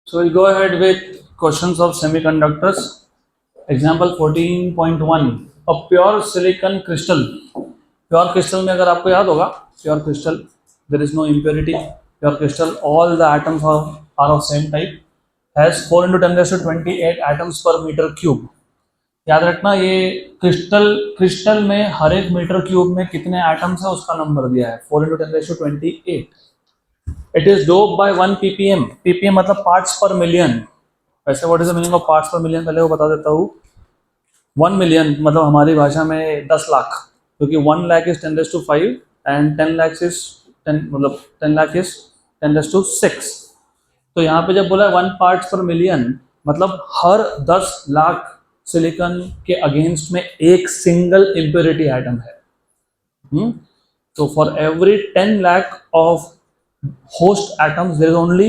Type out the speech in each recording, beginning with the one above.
So we'll go ahead with questions of semiconductors. Example 14.1. A pure silicon crystal. Pure crystal में अगर आपको याद होगा, pure crystal, there is no impurity. Pure crystal, all the atoms are of same type. Has 4 into 10 raised to 28 atoms per meter cube. याद रखना ये crystal में हर एक मीटर क्यूब में कितने एटम्स है उसका नंबर दिया है 4 into 10 raised to 28. It is dope by 1 ppm. ppm मतलब पार्ट्स पर मिलियन. वैसे what is the meaning of parts per million पहले वो बता देता हूँ. 1 मिलियन मतलब हमारी भाषा में 10 लाख, क्योंकि 1 lakh is 10 raised to 5 and 10 lakh is 10 मतलब 10 लाख इज 10 raised to 6. तो यहाँ पे जब बोला 1 पार्ट्स पर मिलियन मतलब हर 10 लाख सिलिकॉन के अगेंस्ट में एक सिंगल इम्प्योरिटी एटम है. तो for every 10 lakh of host atoms there is only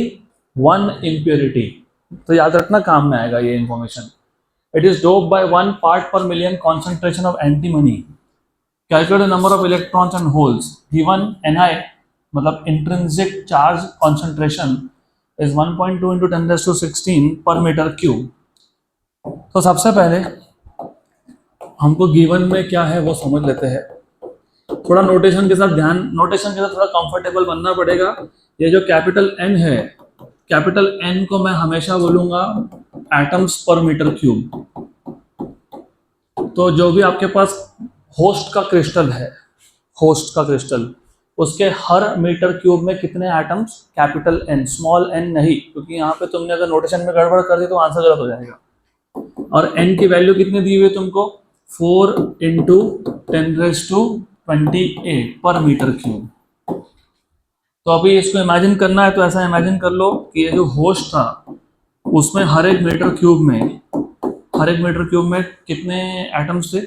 one impurity. तो याद रखना काम में आएगा ये information. It is doped by 1 part per million concentration of antimony. Calculate the number of electrons and holes. Given Ni मतलब intrinsic charge concentration is 1.2 into 10 raised to 16 per meter cube. तो सबसे पहले हमको गिवन में क्या है वो समझ लेते हैं. थोड़ा नोटेशन के साथ थोड़ा कंफर्टेबल बनना पड़ेगा. ये जो कैपिटल एन है, कैपिटल एन को मैं हमेशा बोलूंगा एटम्स पर मीटर क्यूब. तो जो भी आपके पास होस्ट का क्रिस्टल है, उसके हर मीटर क्यूब में कितने atoms, capital N, small n नहीं, क्योंकि यहाँ पे तुमने अगर नोटेशन में गड़बड़ कर दी तो आंसर गलत हो जाएगा. और एन की वैल्यू कितनी दी हुई है तुमको, 4 into 10 raised to 28 पर मीटर क्यूब. तो अभी इसको इमेजिन करना है तो ऐसा इमेजिन कर लो कि ये जो होस्ट था उसमें हर एक मीटर क्यूब में कितने एटम्स थे,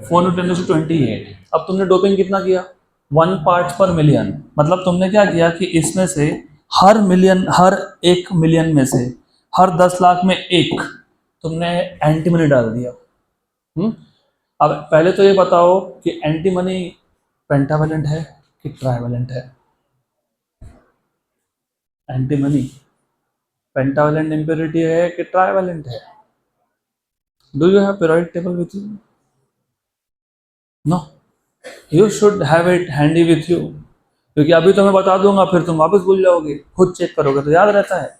4 into 10 raised to 28. अब तुमने डोपिंग कितना किया, 1 पार्ट्स पर मिलियन. मतलब तुमने क्या किया कि इसमें से हर 1 मिलियन में से हर 10 लाख में एक तुमने एंटीमनी डाल दिया. अब पहले तो ये बताओ कि एंटीमनी पेंटावेलेंट है कि ट्राइवेलेंट है. एंटीमनी पेंटावेलेंट इम्प्योरिटी है कि ट्राइवेलेंट है. Do you have periodic table with you? No, you should have it handy with you, क्योंकि अभी तो मैं बता दूंगा फिर तुम वापस भूल जाओगे. खुद चेक करोगे तो याद रहता है.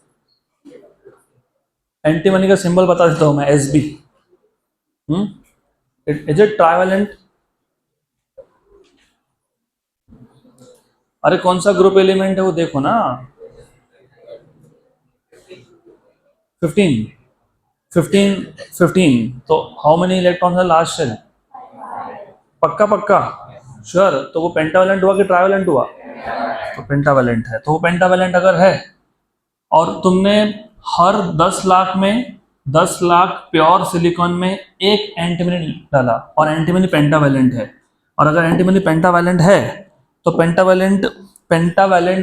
एंटीमनी का सिंबल बता देता हूं मैं, SB. Is it trivalent? अरे कौन सा ग्रुप एलिमेंट है वो देखो ना. 15. तो हाउ मेनी इलेक्ट्रॉन्स है लास्ट शेल? पक्का श्योर. तो वो पेंटावेलेंट हुआ कि ट्राइवेलेंट हुआ? तो पेंटावेलेंट है. तो वो पेंटावेलेंट अगर है और तुमने हर 10 लाख में 10 लाख प्योर सिलिकॉन में एक एंटीमनी डाला और एंटीमनी पेंटावेलेंट है, और अगर एंटीमनी पेंटावेलेंट है तो पेंटावेलेंट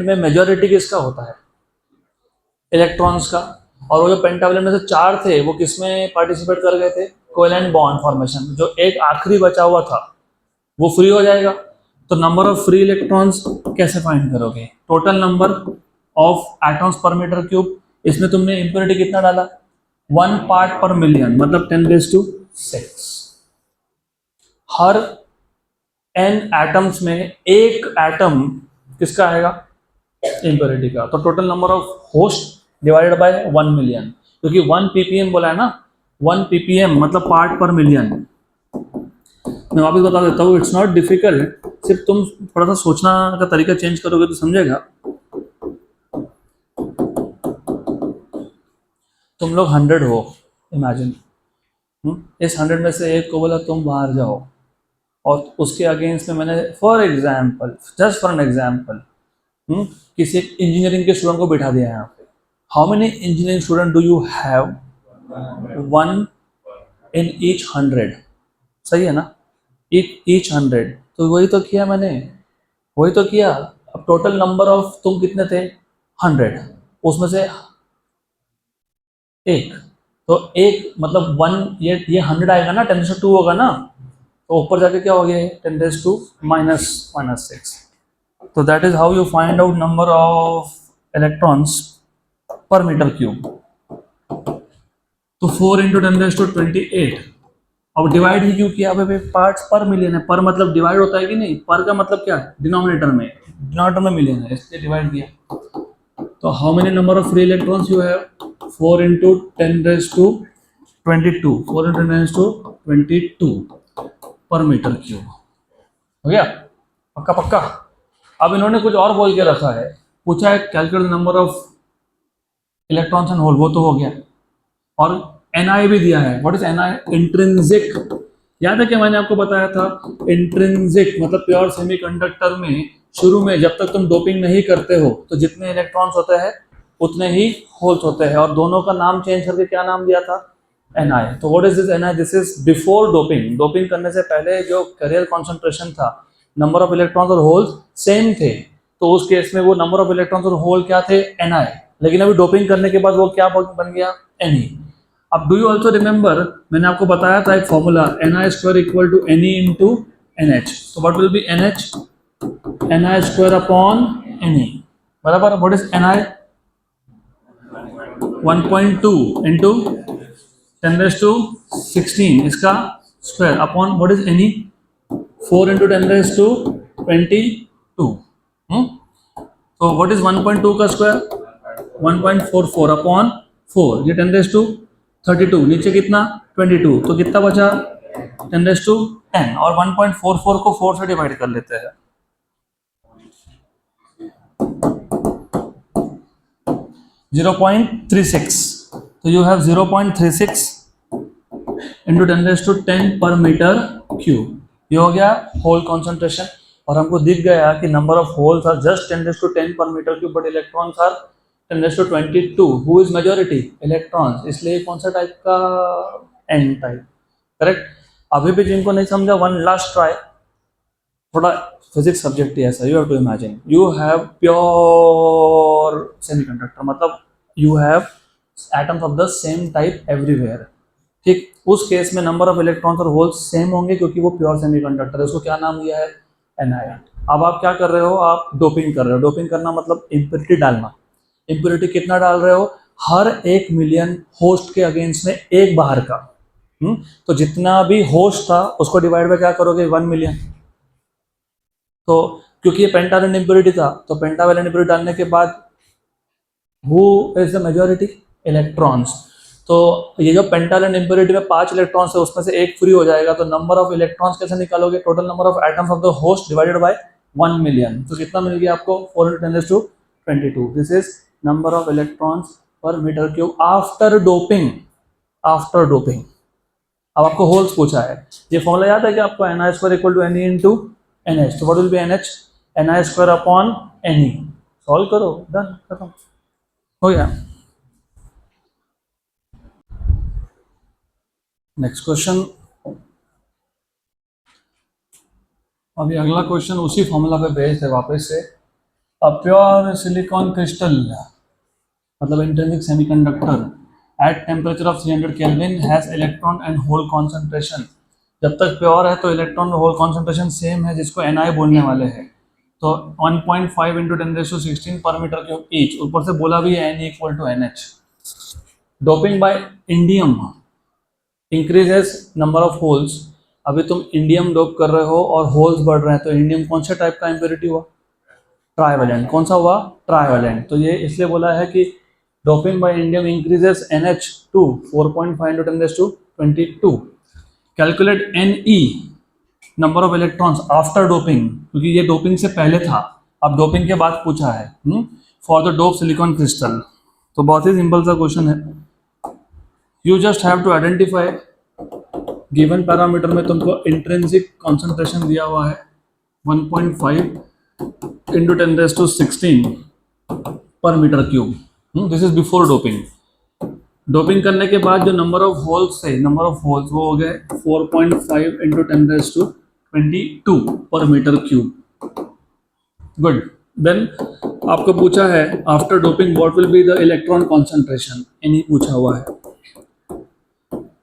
में मेजॉरिटी किसका होता है, इलेक्ट्रॉन्स का. और वो जो पेंटावेलेंट में से 4 थे वो किसमें पार्टिसिपेट कर गए थे, कोवेलेंट बॉन्ड फॉर्मेशन. जो एक आखिरी बचा हुआ था वो फ्री हो जाएगा. तो नंबर ऑफ फ्री इलेक्ट्रॉन्स कैसे फाइंड करोगे, total number of atoms per metre cube. इसमें तुमने इम्प्योरिटी कितना डाला, 1 पार्ट पर मिलियन मतलब 10 raised to 6. Her n atoms में एक एटम किसका आएगा, इम्प्योरिटी का. तो total number of host divided by 1 million, क्योंकि 1 ppm बोला है ना, 1 ppm मतलब पार्ट पर मिलियन. मैं वापस बता देता हूँ, इट्स नॉट डिफिकल्ट. सिर्फ तुम थोड़ा सा सोचना का तरीका चेंज करोगे तो समझेगा. तुम लोग 100 हो, इमेजिन. इस 100 में से एक को बोला तुम बाहर जाओ, और उसके अगेंस्ट में मैंने जस्ट फॉर एन एग्जाम्पल किसी इंजीनियरिंग के स्टूडेंट को बिठा दिया यहाँ पे. How many engineering student do you have? 1 in each 100. सही है ना, each 100. तो वही तो किया मैंने, वही तो किया. अब टोटल नंबर ऑफ तुम कितने थे, 100, उसमें से एक, तो एक मतलब 1, ये 100 आएगा ना, 10 raised to 2 होगा ना, तो ऊपर जाके क्या हो गया, 10 raised to -6. तो that is how you find out number of electrons per metre cube, तो 4 इंटू 10⁻28। अब डिवाइड ही क्यों किया भाई, पार्ट्स पर मिलियन है, पर मतलब डिवाइड होता है कि नहीं, पर का मतलब क्या है, डिनोमिनेटर में मिलियन है, इसलिए डिवाइड किया। तो how many number of free electrons you have, 4 into 10⁻22, 4 into 10⁻22 पर मीटर क्यूब। हो गया पक्का पक्का। अब इन्होंने कुछ और बोल के रखा है, पूछा है calculate number of electrons and hole, वो तो हो गया। और Ni भी दिया है। What is Ni? इंट्रिंसिक। याद है कि मैंने आपको बताया था, इंट्रिंसिक मतलब प्योर सेमीकंडक्टर में शुरू में जब तक तुम डोपिंग नहीं करते हो तो जितने इलेक्ट्रॉन्स होते हैं उतने ही होल्स होते हैं, और दोनों का नाम चेंज करके क्या नाम दिया था, Ni। तो what is this Ni? This is before doping. Doping करने से पहले जो कैरियर कॉन्सेंट्रेशन था, नंबर ऑफ इलेक्ट्रॉन्स और होल्स सेम थे, तो उस केस में वो नंबर ऑफ इलेक्ट्रॉन्स और होल क्या थे, Ni। लेकिन अभी डोपिंग करने के बाद वो क्या बन गया, Ne। अब डू यू ऑल्सो रिमेंबर, मैंने आपको बताया था एक formula, Ni² equal to Ne into NH। तो what will be NH? Ni² upon Ne, बराबर। What is Ni? 1.2 इंटू 10⁻16 इसका square upon what is Ne? 4 into 10⁻22। तो व्हाट इज 1.2 का स्क्वायर, 1.44 अपॉन 4, ये 10⁻32, नीचे कितना 22, तो कितना बचा 10⁻10, और 1.44 को 4 से डिवाइड कर लेते हैं, 0.36। तो यू हैव 0.36 इंटू 10⁻10 पर मीटर क्यूब। ये हो गया होल कॉन्सेंट्रेशन। और हमको दिख गया कि number of holes are just 10⁻10 पर metre cube, but electrons are 10⁻22। Who is majority, electrons, इसलिए कौन सा टाइप का, एन टाइप, करेक्ट। अभी भी जिनको नहीं समझा, वन लास्ट ट्राई, थोड़ा फिजिक्स सब्जेक्ट ही ऐसा, you have to imagine you have pure semiconductor, मतलब you have atoms of the same type everywhere, ठीक। उस केस में नंबर ऑफ इलेक्ट्रॉन्स और होल्स सेम होंगे क्योंकि वो प्योर सेमीकंडक्टर है, उसको क्या नाम दिया है, Ni। अब आप क्या कर रहे हो, आप डोपिंग कर रहे हो। डोपिंग करना मतलब इम्प्योरिटी डालना। इम्प्योरिटी कितना डाल रहे हो, हर 1 मिलियन होस्ट के अगेंस्ट में एक बाहर का। तो जितना भी होस्ट था उसको डिवाइड में क्या करोगे, 1 मिलियन। तो क्योंकि ये पेंटावेलेंट इम्प्योरिटी था, तो पेंटावेलेंट इम्प्योरिटी डालने के बाद who is the majority, electrons. तो ये जो पेंटावेलेंट इम्प्योरिटी में 5 इलेक्ट्रॉन्स है उसमें से एक फ्री हो जाएगा, तो नंबर ऑफ इलेक्ट्रॉन्स कैसे निकालोगे, total number of atoms of the host divided by 1 million. तो कितना मिल गया आपको, 4 × 10⁻22। This is number of electrons per metre cube after doping. After doping. अब आपको होल्स पूछा है, ये फॉर्मूला याद है कि आपको Ni² equal to Ne into NH। तो what will be NH? Ni² upon Ne। Solve करो, डन, खत्म हो गया। Next question. अभी अगला क्वेश्चन उसी फॉर्मूला पे बेस्ड है वापस से। अ प्योर सिलिकॉन क्रिस्टल मतलब intrinsic semiconductor at temperature of 300 kelvin has electron and hole concentration. जब तक प्योर है तो इलेक्ट्रॉन और होल कॉन्सेंट्रेशन सेम है, जिसको Ni बोलने वाले हैं। तो 1.5 इंटू 10⁻16 पर मीटर क्यूब ईच। ऊपर से बोला भी है Ne equal to NH। Doping by indium increases number of holes. अभी तुम इंडियम डोप कर रहे हो और होल्स बढ़ रहे हैं, तो इंडियम कौन से टाइप का इम्प्योरिटी हुआ, ट्राइवेलेंट। कौन सा हुआ, ट्राइवेलेंट। तो ये इसलिए बोला है कि doping by indium increases NH to 4.5 into 10⁻22। Calculate Ne number of electrons after doping, क्योंकि ये डोपिंग से पहले था, अब डोपिंग के बाद पूछा है, for the dope silicon crystal. तो बहुत ही सिंपल सा क्वेश्चन है। You just have to identify, given parameter में तुमको इंट्रिंसिक कॉन्सेंट्रेशन दिया हुआ है 1.5 इंटू 10⁻16 पर metre cube. This is before doping. Doping करने के बाद जो नंबर ऑफ होल्स थे, नंबर ऑफ होल्स वो हो गए 4.5 इंटू 10⁻22 पर मीटर क्यूब। गुड। देन आपको पूछा है after doping what will be the electron concentration, इन्हीं पूछा हुआ है।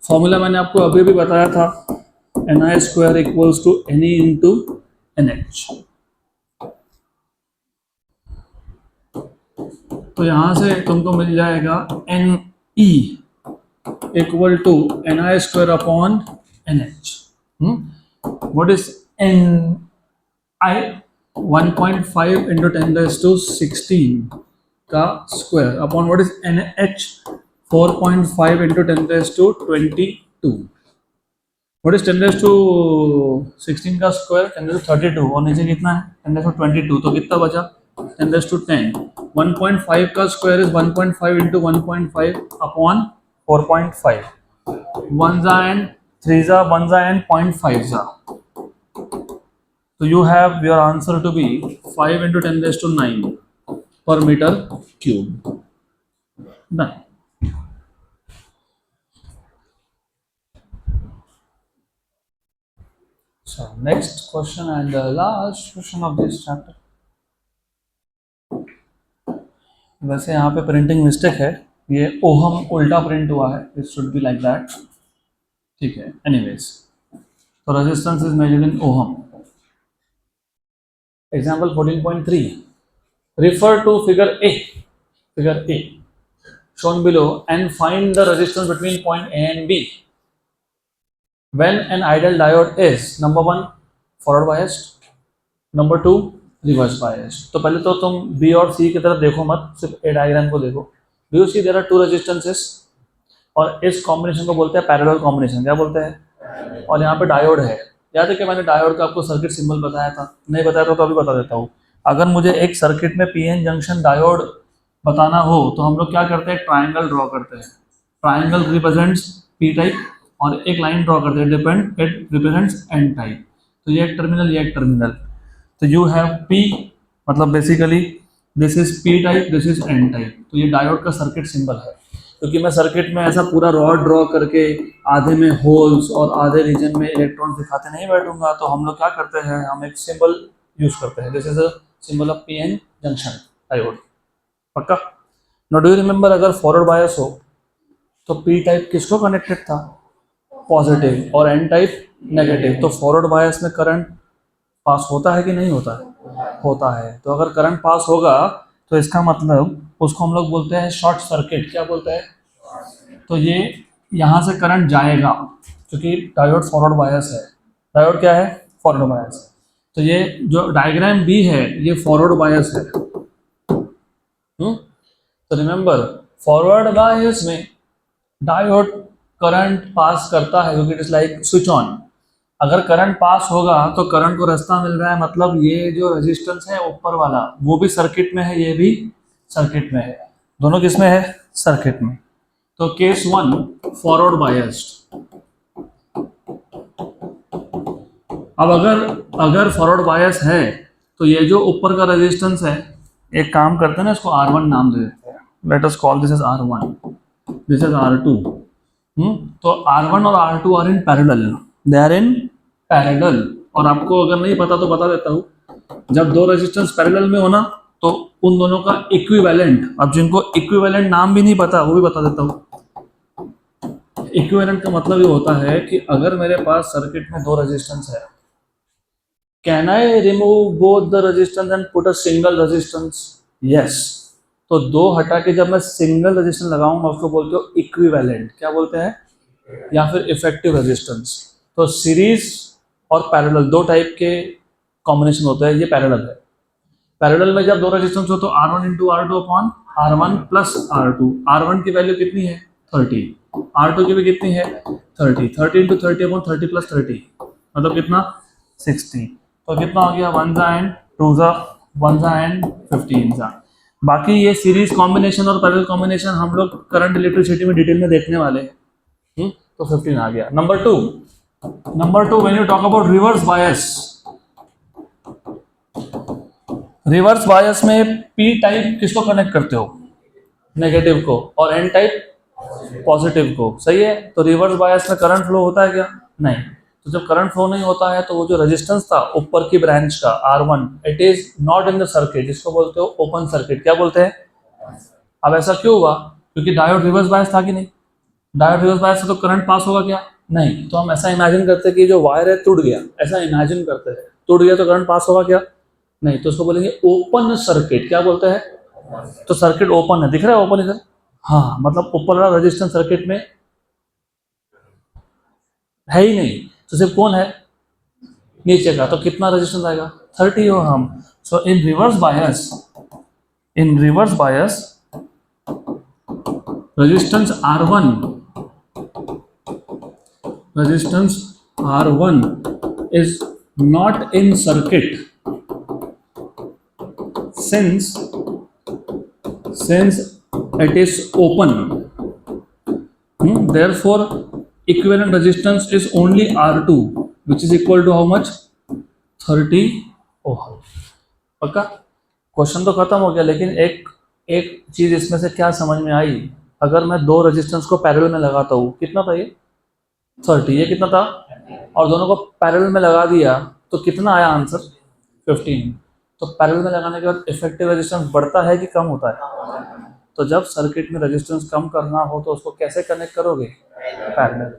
फॉर्मूला मैंने आपको अभी भी बताया था, Ni² equals to Ne into NH। तो यहाँ से तुमको मिल जाएगा N E equal to N I square upon N H. What is N I? 1.5 into 10⁻16 का square upon what is N H? 4.5 into 10⁻22. What is 10⁻16 का स्क्वायर? 10⁻32. और नीचे कितना है? 10⁻22. तो कितना बचा? 10⁻10. 1.5 का स्क्वायर इज 1.5 इंटू 1.5 अपॉन 4.5. 1 जा एंड 3 जा, 1 जा एंड 0.5 जा. So you have your answer to be 5 into 10⁻9 per meter cube. Done. So next question and the last question of this chapter. वैसे यहाँ पे प्रिंटिंग मिस्टेक है, ये ओहम उल्टा प्रिंट हुआ है. It should be like that. ठीक है. Anyways, so resistance is measured in ohm. Example 14.3. Refer to figure A. Figure A shown below and find the resistance between point A and B when an ideal diode is number 1 forward biased, number 2 reverse biased. तो पहले तो तुम B और C की तरफ देखो मत, सिर्फ A डायग्राम को देखो. B और C there are two resistances और इस कॉम्बिनेशन को बोलते हैं पैरेलल कॉम्बिनेशन. क्या बोलते हैं? और यहाँ पे डायोड है. याद है कि मैंने डायोड का आपको सर्किट सिंबल बताया था? नहीं बताया था तो अभी बता देता हूँ. अगर मुझे एक सर्किट में पीएन जंक्शन डायोड बताना हो तो हम लोग क्या करते हैं? ट्राइंगल ड्रॉ करते हैं. ट्राइंगल रिप्रेजेंट्स पी टाइप और एक लाइन ड्रॉ करते हैं इट रिप्रेजेंट्स एन टाइप. तो ये एक टर्मिनल, ये एक टर्मिनल. तो यू हैव पी, मतलब basically this is P type, this is an type. तो ये डायोड का सर्किट सिंबल है. क्योंकि मैं सर्किट में ऐसा पूरा रॉड ड्रॉ करके आधे में होल्स और आधे रीजन में इलेक्ट्रॉन्स दिखाते नहीं बैठूंगा. तो हम लोग क्या करते हैं? हम एक सिंबल यूज करते हैं. This is a symbol of PN junction diode. पक्का? नो डू यू रिमेंबर, अगर फॉरवर्ड बायस हो तो पी टाइप किसको कनेक्टेड था? पॉजिटिव. और एन टाइप नेगेटिव. तो फॉरवर्ड बायस में करंट पास होता है कि नहीं होता है? होता है. तो अगर करंट पास होगा तो इसका मतलब उसको हम लोग बोलते हैं शॉर्ट सर्किट. क्या बोलते हैं? तो ये यहाँ से करंट जाएगा क्योंकि डायोड फॉरवर्ड बायस है. डायोड क्या है? Forward bias. तो ये जो डायग्राम बी है ये फॉरवर्ड बायस है. तो रिमेंबर, फॉरवर्ड बायस में डायोड करंट पास करता है क्योंकि it is like switch on. अगर करंट पास होगा तो करंट को रास्ता मिल रहा है, मतलब ये जो रेजिस्टेंस है ऊपर वाला वो भी सर्किट में है, ये भी सर्किट में है. दोनों किस में है? सर्किट में. तो केस 1 फॉरवर्ड बायस्ड. अब अगर फॉरवर्ड बायस है तो ये जो ऊपर का रेजिस्टेंस है, एक काम करते हैं ना, इसको R1 नाम दे देते हैं. Let us call this is R1, this is R2. तो R1 और R2 are in parallel. They are in parallel. और आपको अगर नहीं पता तो बता देता हूँ, जब दो रेजिस्टेंस पैरेलल में हो ना तो उन दोनों का इक्विवेलेंट, अब जिनको इक्विवेलेंट नाम भी नहीं पता वो भी बता देता हूँ. इक्विवेलेंट का मतलब ये होता है कि अगर मेरे पास सर्किट में दो रेजिस्टेंस है, can I remove both the resistance and put a single resistance? Yes. तो दो हटा के जब मैं सिंगल रेजिस्टेंस लगाऊंगा उसको बोलते हो इक्विवेलेंट. क्या बोलते हैं? या फिर इफेक्टिव रेजिस्टेंस. तो सीरीज और पैरेलल दो टाइप के कॉम्बिनेशन होते हैं. ये पैरेलल है. पैरेलल में जब दो रेजिस्टेंस हो तो R1 into R2 upon R1 plus R2. R1 की वैल्यू कितनी है? 30. R2 की भी कितनी है? 30. 30 इंटू 30 अपॉन 30 प्लस 30 मतलब कितना? 60. तो कितना हो गया? 1 जा एंड 2 जा, 1 जा एंड 15 जा. बाकी ये सीरीज कॉम्बिनेशन और पैरेलल कॉम्बिनेशन हम लोग करंट इलेक्ट्रिसिटी में डिटेल में देखने वाले हैं. तो 15 आ गया. Number two, when you talk about reverse bias, reverse bias में पी टाइप किसको कनेक्ट करते हो? नेगेटिव को. और एन टाइप पॉजिटिव को. सही है. तो रिवर्स बायस में करंट फ्लो होता है क्या? नहीं. तो जब करंट फ्लो नहीं होता है तो वो जो रेजिस्टेंस था ऊपर की ब्रांच का R1, it is not in the circuit. इसको बोलते हो ओपन सर्किट. क्या बोलते हैं? अब ऐसा क्यों हुआ? क्योंकि डायोड रिवर्स बायस था कि नहीं? डायोड रिवर्स बायस से तो करंट पास होगा क्या? नहीं. तो हम ऐसा इमेजिन करते हैं कि जो वायर है टूट गया. ऐसा इमेजिन करते हैं टूट गया तो करंट पास होगा क्या? नहीं. तो उसको बोलेंगे ओपन सर्किट. क्या बोलते हैं? तो सर्किट ओपन है, दिख रहा है ओपन इधर, हाँ मतलब ऊपर वाला रेजिस्टेंस सर्किट में है ही नहीं, तो सिर्फ कौन है, नीचे का, तो कितना रेजिस्टेंस आएगा 30 ohm. So in reverse bias, in reverse bias resistance R1, resistance R1 is not in circuit since it is open. Therefore equivalent resistance is only R2 which is equal to how much, 30 ओम। पक्का question तो खत्म हो गया, लेकिन एक एक चीज इसमें से क्या समझ में आई, अगर मैं दो रेजिस्टेंस को पैरेलल में लगाता हूँ, कितना था ये 30, ये कितना था, और दोनों को पैरेलल में लगा दिया तो कितना आया आंसर 15। तो पैरेलल में लगाने के बाद इफेक्टिव रेजिस्टेंस बढ़ता है कि कम होता है, तो जब सर्किट में रेजिस्टेंस कम करना हो तो उसको कैसे कनेक्ट करोगे, पैरेलल।